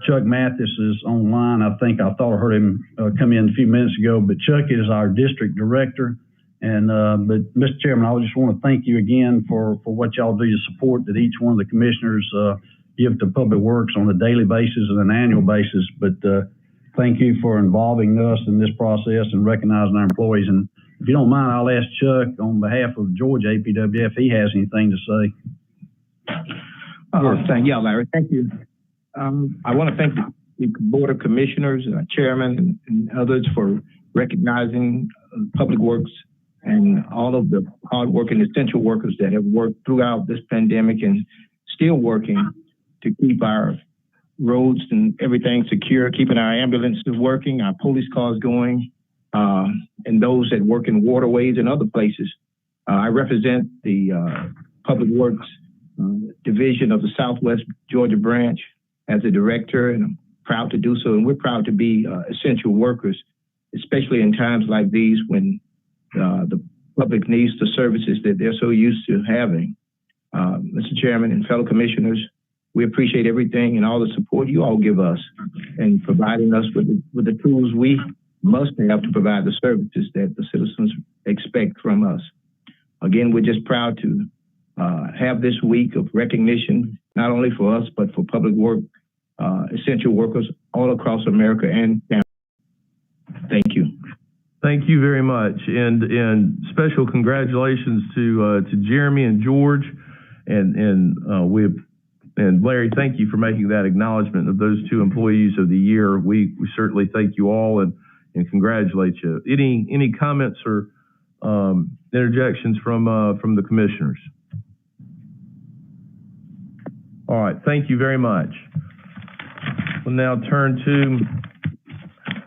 Chuck Mathis is online. I thought I heard him come in a few minutes ago, but Chuck is our district director. And but Mr. Chairman, I just want to thank you again for what y'all do to support that each one of the commissioners give to Public Works on a daily basis and an annual basis. But thank you for involving us in this process and recognizing our employees. And if you don't mind, I'll ask Chuck on behalf of Georgia APWF if he has anything to say. Yeah, Larry, thank you. I want to thank the Board of Commissioners, Chairman, and others for recognizing Public Works and all of the hardworking essential workers that have worked throughout this pandemic and still working to keep our roads and everything secure, keeping our ambulances working, our police cars going, and those that work in waterways and other places. I represent the Public Works Division of the Southwest Georgia branch as a director, and I'm proud to do so. And we're proud to be essential workers, especially in times like these when the public needs the services that they're so used to having. Mr. Chairman and fellow commissioners, we appreciate everything and all the support you all give us in providing us with the tools we must have to provide the services that the citizens expect from us. Again, we're just proud to have this week of recognition, not only for us, but for public work, essential workers all across America and Canada. Thank you. Thank you very much, and special congratulations to Jeremy and George, and Larry. Thank you for making that acknowledgement of those two employees of the year. We certainly thank you all and congratulate you. Any comments or interjections from the commissioners? All right, thank you very much. We'll now turn to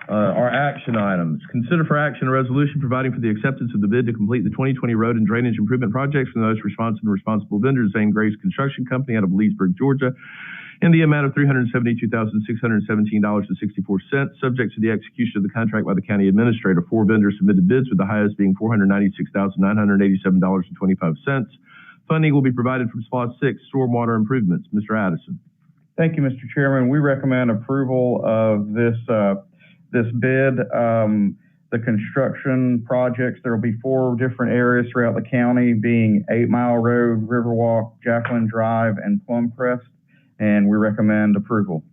our action items. Consider for action a resolution providing for the acceptance of the bid to complete the 2020 road and drainage improvement projects from the most responsive and responsible vendors, Zane Grace Construction Company out of Leesburg, Georgia, in the amount of $372,617.64, subject to the execution of the contract by the county administrator. 4 vendors submitted bids, with the highest being $496,987.25. Funding will be provided from Slot 6, Stormwater Improvements. Mr. Addison. Thank you, Mr. Chairman. We recommend approval of this bid. The construction projects, there will be 4 different areas throughout the county, being 8 Mile Road, Riverwalk, Jacqueline Drive, and Plumcrest, and we recommend approval.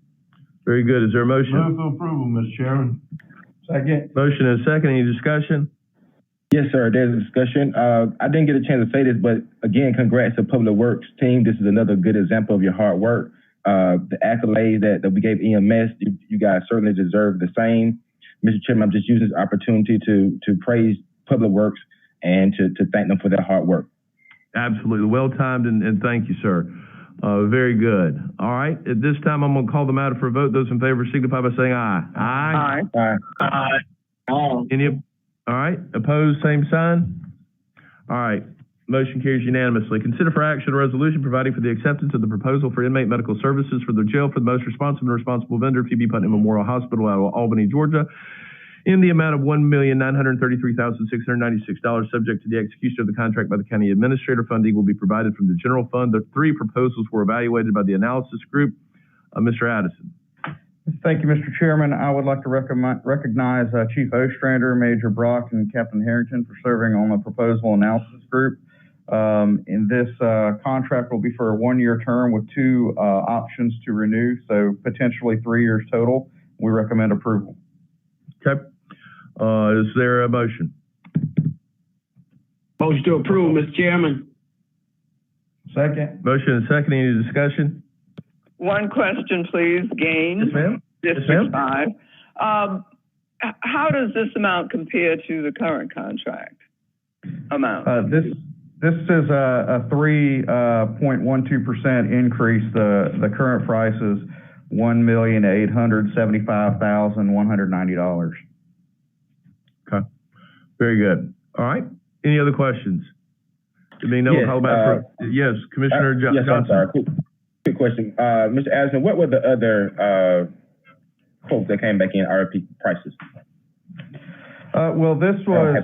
Very good. Is there a motion? Move for approval, Mr. Chairman. Second. Motion and a second. Any discussion? Yes, sir. There's a discussion. I didn't get a chance to say this, but again, congrats to Public Works team. This is another good example of your hard work. The accolades that we gave EMS, you guys certainly deserve the same. Mr. Chairman, I'm just using this opportunity to praise Public Works and to thank them for their hard work. Absolutely. Well timed, and thank you, sir. Very good. All right. At this time, I'm going to call the matter for a vote. Those in favor signify by saying aye. Aye. Aye. Aye. All right. Opposed, same sign. All right. Motion carries unanimously. Consider for action a resolution providing for the acceptance of the proposal for inmate medical services for the jail for the most responsive and responsible vendor, P.B. Putnam Memorial Hospital out of Albany, Georgia, in the amount of $1,933,696, subject to the execution of the contract by the county administrator. Funding will be provided from the general fund. The 3 proposals were evaluated by the analysis group. Mr. Addison. Thank you, Mr. Chairman. I would like to recognize Chief Ostrander, Major Brock, and Captain Harrington for serving on the proposal analysis group. In this contract will be for a 1-year term with 2 options to renew, so potentially 3 years total. We recommend approval. Okay. Is there a motion? Motion to approve, Mr. Chairman. Second. Motion and second. Any discussion? One question, please. Gaines, Yes, ma'am. District 5. How does this amount compare to the current contract amount? This is a 3.12% increase. The current price is $1,875,190. Okay. Very good. All right. Any other questions? Yes, Commissioner Johnson. Yes, I'm sorry. Quick question. Mr. Addison, what were the other quotes that came back in RFP prices? Well, this was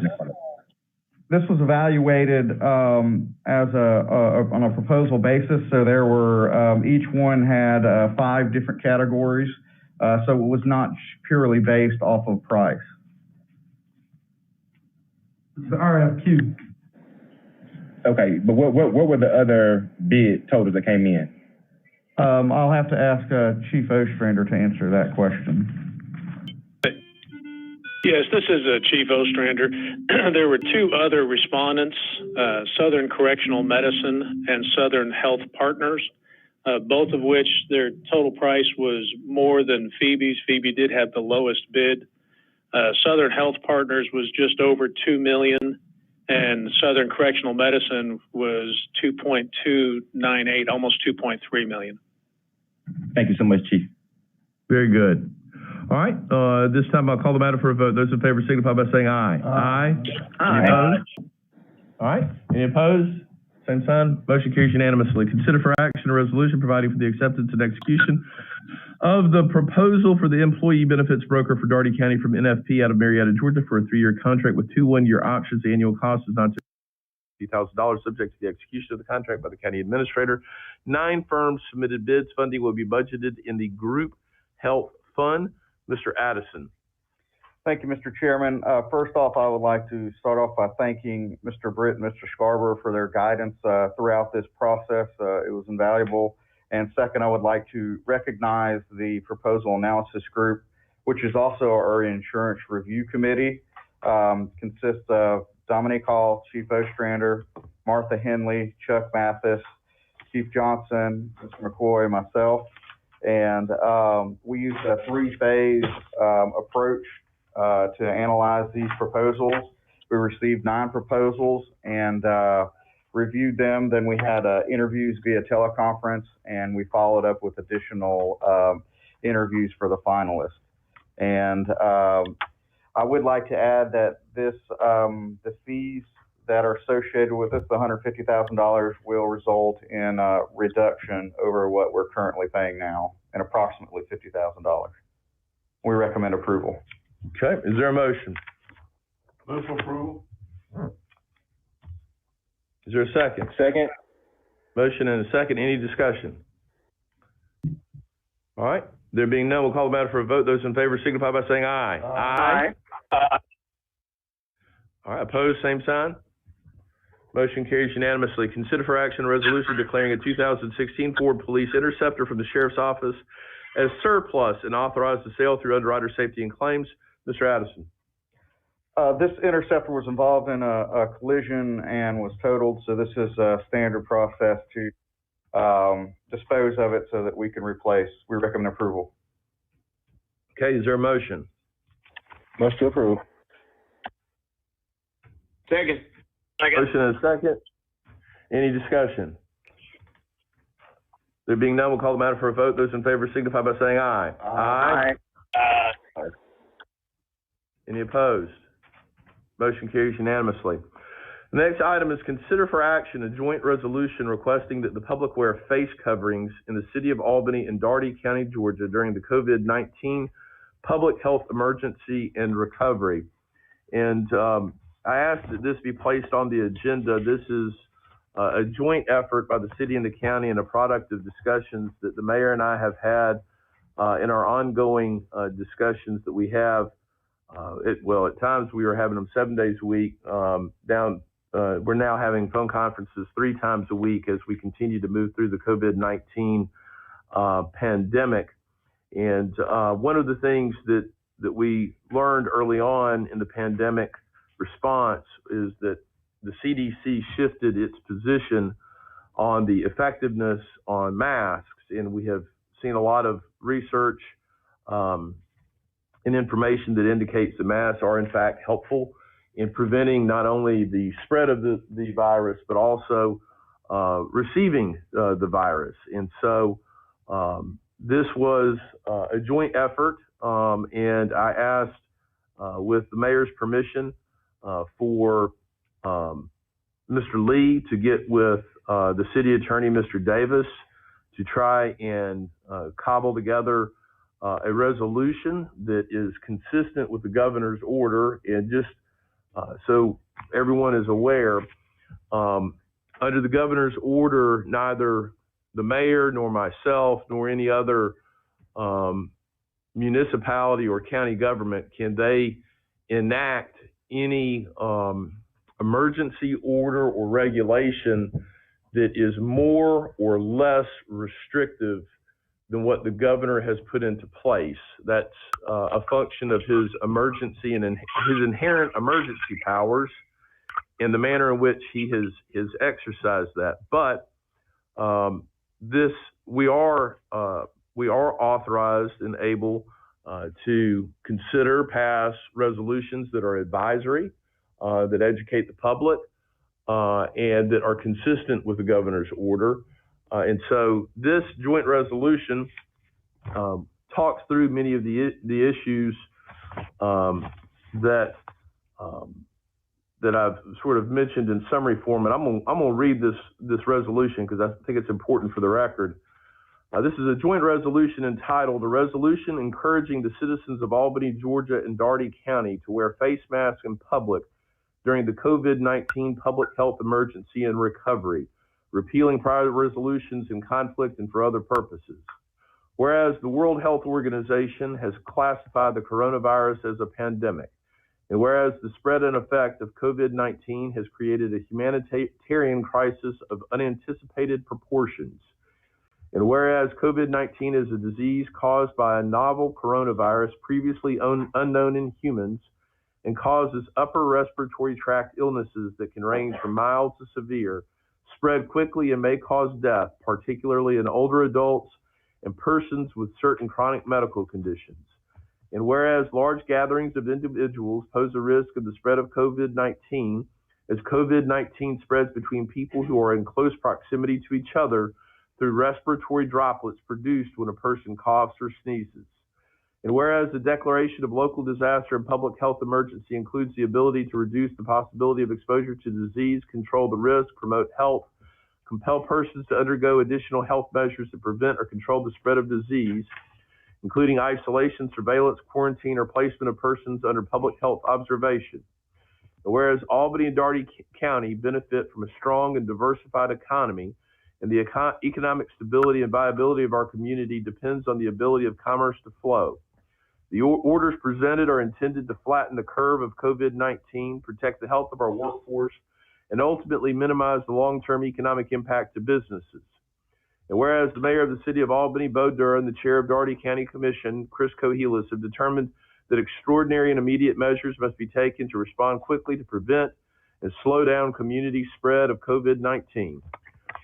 this was evaluated as on a proposal basis. So there were each one had 5 different categories. So it was not purely based off of price. The RFQ. Okay, but what were the other bid totals that came in? I'll have to ask Chief Ostrander to answer that question. Yes, this is Chief Ostrander. There were 2 other respondents, Southern Correctional Medicine and Southern Health Partners, both of which their total price was more than Phoebe's. Phoebe did have the lowest bid. Southern Health Partners was just over $2 million, and Southern Correctional Medicine was 2.298, almost 2.3 million. Thank you so much, Chief. Very good. All right, this time I'll call the matter for a vote. Those in favor signify by saying aye. Aye. Any opposed? All right, any opposed? Same sign. Motion carries unanimously. Consider for action a resolution providing for the acceptance and execution of the proposal for the employee benefits broker for Daugherty County from NFP out of Marietta, Georgia for a 3-year contract with 2 one-year options. The annual cost is not $50,000, subject to the execution of the contract by the county administrator. 9 firms submitted bids. Funding will be budgeted in the Group Health Fund. Mr. Addison. Thank you, Mr. Chairman. First off, I would like to start off by thanking Mr. Britt and Mr. Scarborough for their guidance throughout this process. It was invaluable. And second, I would like to recognize the Proposal Analysis Group, which is also our Insurance Review Committee. Consists of Dominique Hall, Chief Ostrander, Martha Henley, Chuck Mathis, Chief Johnson, Mr. McCoy, and myself. And we used a 3-phase approach to analyze these proposals. We received 9 proposals and reviewed them. Then we had interviews via teleconference, and we followed up with additional interviews for the finalists. And I would like to add that this the fees that are associated with this, the $150,000, will result in a reduction over what we're currently paying now, and approximately $50,000. We recommend approval. Okay, is there a motion? Motion approval. Is there a second? Second. Motion and a second. Any discussion? All right. There being none, we'll call the matter for a vote. Those in favor signify by saying aye. Aye. All right. Opposed, same sign. Motion carries unanimously. Consider for action a resolution declaring a 2016 Ford Police Interceptor from the Sheriff's Office as surplus and authorize the sale through Underwriter Safety and Claims. Mr. Addison. This Interceptor was involved in a collision and was totaled, so this is a standard process to dispose of it so that we can replace. We recommend approval. Okay, is there a motion? Motion to approve. Second. Motion and a second. Any discussion? There being none, we'll call the matter for a vote. Those in favor signify by saying aye. Aye. Any opposed? Motion carries unanimously. The next item is consider for action a joint resolution requesting that the public wear face coverings in the city of Albany and Daugherty County, Georgia during the COVID-19 public health emergency and recovery. And I asked that this be placed on the agenda. This is a joint effort by the city and the county and a product of discussions that the mayor and I have had in our ongoing discussions that we have. At times we were having them 7 days a week. We're now having phone conferences 3 times a week as we continue to move through the COVID-19 pandemic. And one of the things that we learned early on in the pandemic response is that the CDC shifted its position on the effectiveness on masks, and we have seen a lot of research and information that indicates that masks are in fact helpful in preventing not only the spread of the virus, but also receiving the virus. And so this was a joint effort, and I asked, with the mayor's permission, for Mr. Lee to get with the city attorney, Mr. Davis, to try and cobble together a resolution that is consistent with the governor's order, and just so everyone is aware, under the governor's order, neither the mayor nor myself nor any other municipality or county government can they enact any emergency order or regulation that is more or less restrictive than what the governor has put into place. That's a function of his emergency and his inherent emergency powers and the manner in which he has exercised that. But we are authorized and able to consider, pass resolutions that are advisory, that educate the public, and that are consistent with the governor's order. And so this joint resolution talks through many of the issues that I've sort of mentioned in summary form. And I'm gonna read this resolution because I think it's important for the record. This is a joint resolution entitled, "A Resolution Encouraging the Citizens of Albany, Georgia, and Daugherty County to wear face masks in public during the COVID-19 public health emergency and recovery, repealing prior resolutions in conflict and for other purposes. Whereas the World Health Organization has classified the coronavirus as a pandemic, and whereas the spread and effect of COVID-19 has created a humanitarian crisis of unanticipated proportions, and whereas COVID-19 is a disease caused by a novel coronavirus previously unknown in humans and causes upper respiratory tract illnesses that can range from mild to severe, spread quickly and may cause death, particularly in older adults and persons with certain chronic medical conditions. And whereas large gatherings of individuals pose a risk of the spread of COVID-19, as COVID-19 spreads between people who are in close proximity to each other through respiratory droplets produced when a person coughs or sneezes. And whereas the declaration of local disaster and public health emergency includes the ability to reduce the possibility of exposure to disease, control the risk, promote health, compel persons to undergo additional health measures to prevent or control the spread of disease, including isolation, surveillance, quarantine, or placement of persons under public health observation. And whereas Albany and Daugherty County benefit from a strong and diversified economy, and the economic stability and viability of our community depends on the ability of commerce to flow. The orders presented are intended to flatten the curve of COVID-19, protect the health of our workforce, and ultimately minimize the long-term economic impact to businesses. And whereas the mayor of the city of Albany, Bo Durr, and the chair of Daugherty County Commission, Chris Cohelas, have determined that extraordinary and immediate measures must be taken to respond quickly to prevent and slow down community spread of COVID-19.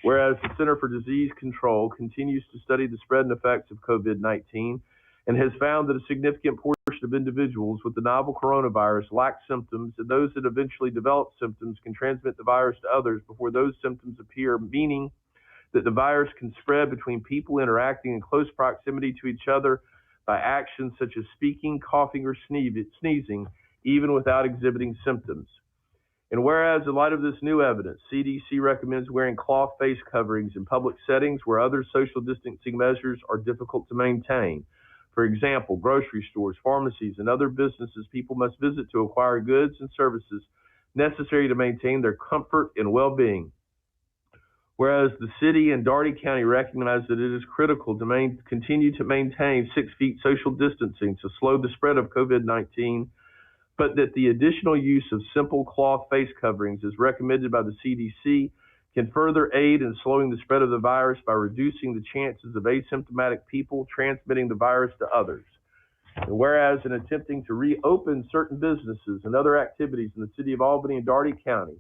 Whereas the Center for Disease Control continues to study the spread and effects of COVID-19 and has found that a significant portion of individuals with the novel coronavirus lack symptoms, and those that eventually develop symptoms can transmit the virus to others before those symptoms appear, meaning that the virus can spread between people interacting in close proximity to each other by actions such as speaking, coughing, or sneezing, even without exhibiting symptoms. And whereas, in light of this new evidence, CDC recommends wearing cloth face coverings in public settings where other social distancing measures are difficult to maintain. For example, grocery stores, pharmacies, and other businesses people must visit to acquire goods and services necessary to maintain their comfort and well-being. Whereas the city and Daugherty County recognize that it is critical to continue to maintain 6 feet social distancing to slow the spread of COVID-19, but that the additional use of simple cloth face coverings as recommended by the CDC can further aid in slowing the spread of the virus by reducing the chances of asymptomatic people transmitting the virus to others. And whereas in attempting to reopen certain businesses and other activities in the city of Albany and Daugherty County,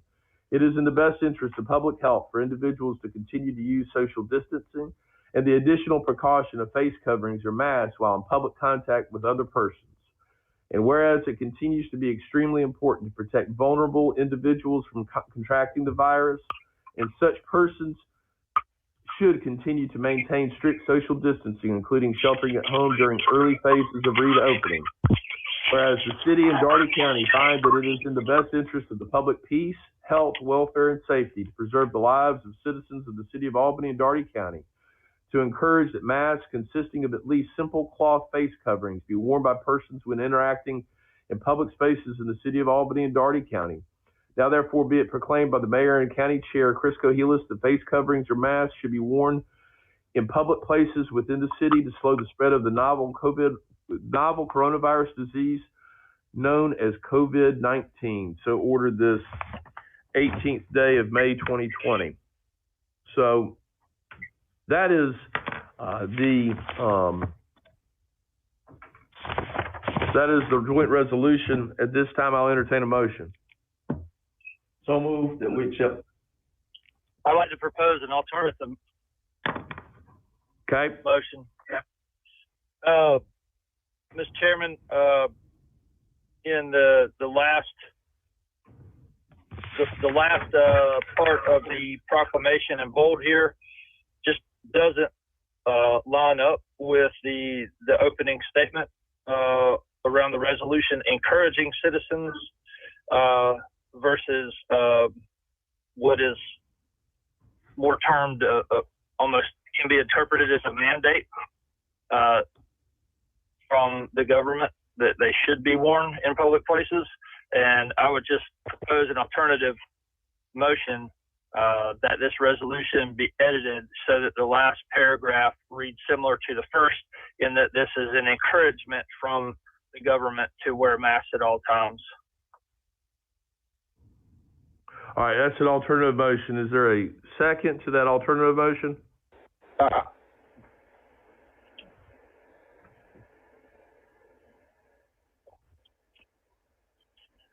it is in the best interest of public health for individuals to continue to use social distancing and the additional precaution of face coverings or masks while in public contact with other persons. And whereas it continues to be extremely important to protect vulnerable individuals from contracting the virus, and such persons should continue to maintain strict social distancing, including sheltering at home during early phases of reopening. Whereas the city and Daugherty County find that it is in the best interest of the public peace, health, welfare, and safety to preserve the lives of citizens of the city of Albany and Daugherty County, to encourage that masks consisting of at least simple cloth face coverings be worn by persons when interacting in public spaces in the city of Albany and Daugherty County, Now therefore be it proclaimed by the mayor and county chair, Chris Cohilas, that face coverings or masks should be worn in public places within the city to slow the spread of the novel coronavirus disease known as COVID-19. So ordered this 18th day of May 2020. So that is the joint resolution. At this time, I'll entertain a motion. So moved that we accept. I'd like to propose an alternative Okay. motion. Mr. Chairman, in the last part of the proclamation in bold here just doesn't line up with the opening statement around the resolution encouraging citizens versus what is more termed almost can be interpreted as a mandate from the government that they should be worn in public places. And I would just propose an alternative motion that this resolution be edited so that the last paragraph reads similar to the first, in that this is an encouragement from the government to wear masks at all times. All right, that's an alternative motion. Is there a second to that alternative motion?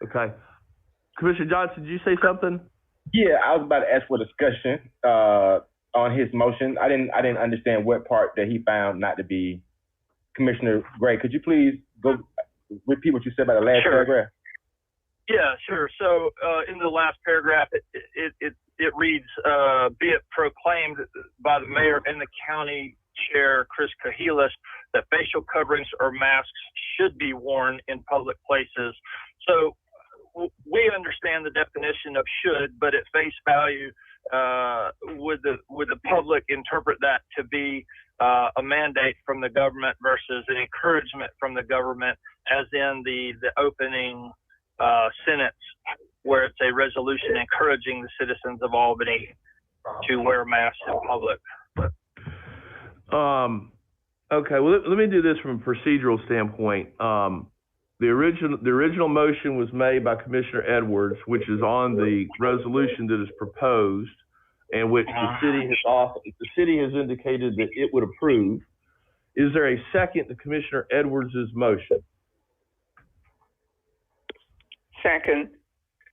Okay. Commissioner Johnson, did you say something? Yeah, I was about to ask for discussion on his motion. I didn't understand what part that he found not to be. Commissioner Gray, could you please go repeat what you said about the last paragraph? Yeah, sure. So in the last paragraph, it reads, be it proclaimed by the mayor and the county chair, Chris Cohilas, that facial coverings or masks should be worn in public places. So we understand the definition of should, but at face value, would the public interpret that to be a mandate from the government versus an encouragement from the government, as in the opening sentence where it's a resolution encouraging the citizens of Albany to wear masks in public? Okay, well, let me do this from a procedural standpoint. The original motion was made by Commissioner Edwards, which is on the resolution that is proposed, and which the city has indicated that it would approve. Is there a second to Commissioner Edwards' motion? Second.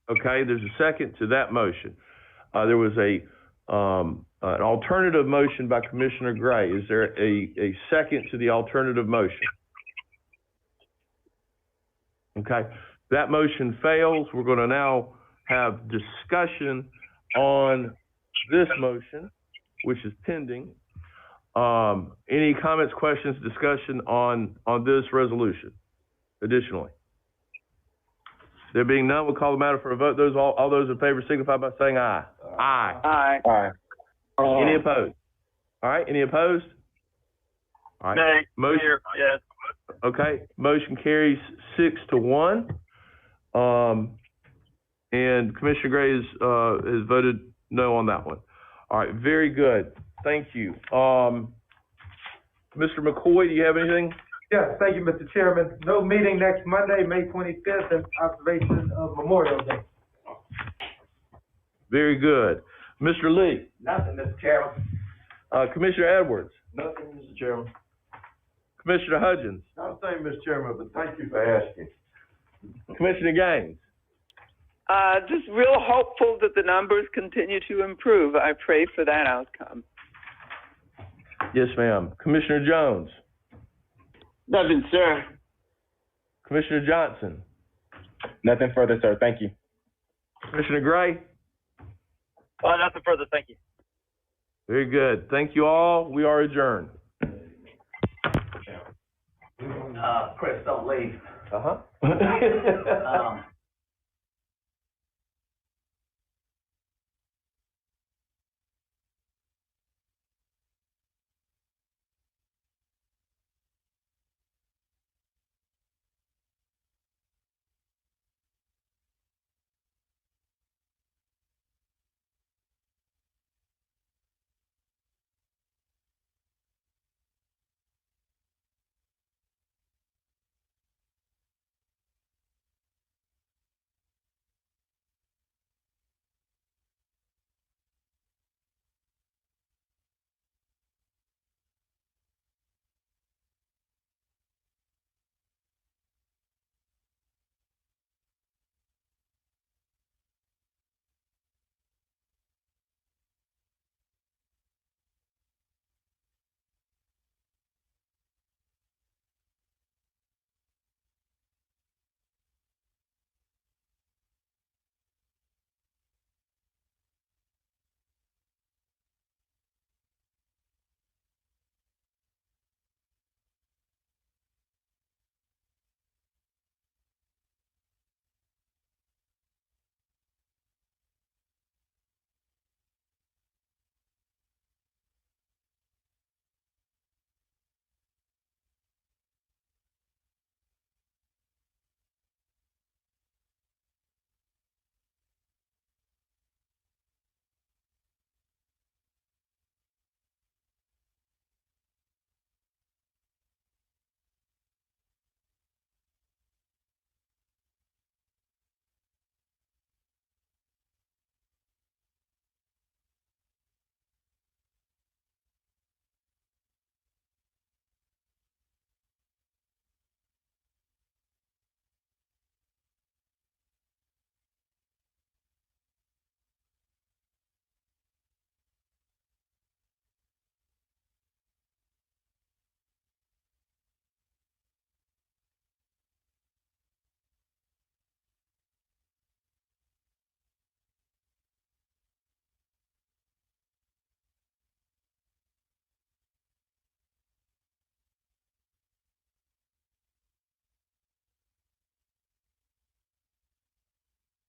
Okay, there's a second to that motion. There was an alternative motion by Commissioner Gray. Is there a second to the alternative motion? Okay, that motion fails. We're going to now have discussion on this motion, which is pending. Any comments, questions, discussion on this resolution? Additionally, there being none, we'll call the matter for a vote. All those in favor signify by saying aye. Aye. Aye. Aye. Any opposed? All right. Any opposed? All right. Nay. Motion. Yes. Okay. Motion carries 6-1. And Commissioner Gray has voted no on that one. All right. Very good. Thank you. Mr. McCoy, do you have anything? Yes, thank you, Mr. Chairman. No meeting next Monday, May 25th, in observation of Memorial Day. Very good. Mr. Lee? Nothing, Mr. Chairman. Commissioner Edwards? Nothing, Mr. Chairman. Commissioner Hudgens? Nothing, Mr. Chairman, but thank you for asking. Commissioner Gaines? Just real hopeful that the numbers continue to improve. I pray for that outcome. Yes, ma'am. Commissioner Jones? Nothing, sir. Commissioner Johnson? Nothing further, sir. Thank you. Commissioner Gray? Nothing further. Thank you. Very good. Thank you all. We are adjourned. Chris, don't leave. Uh-huh.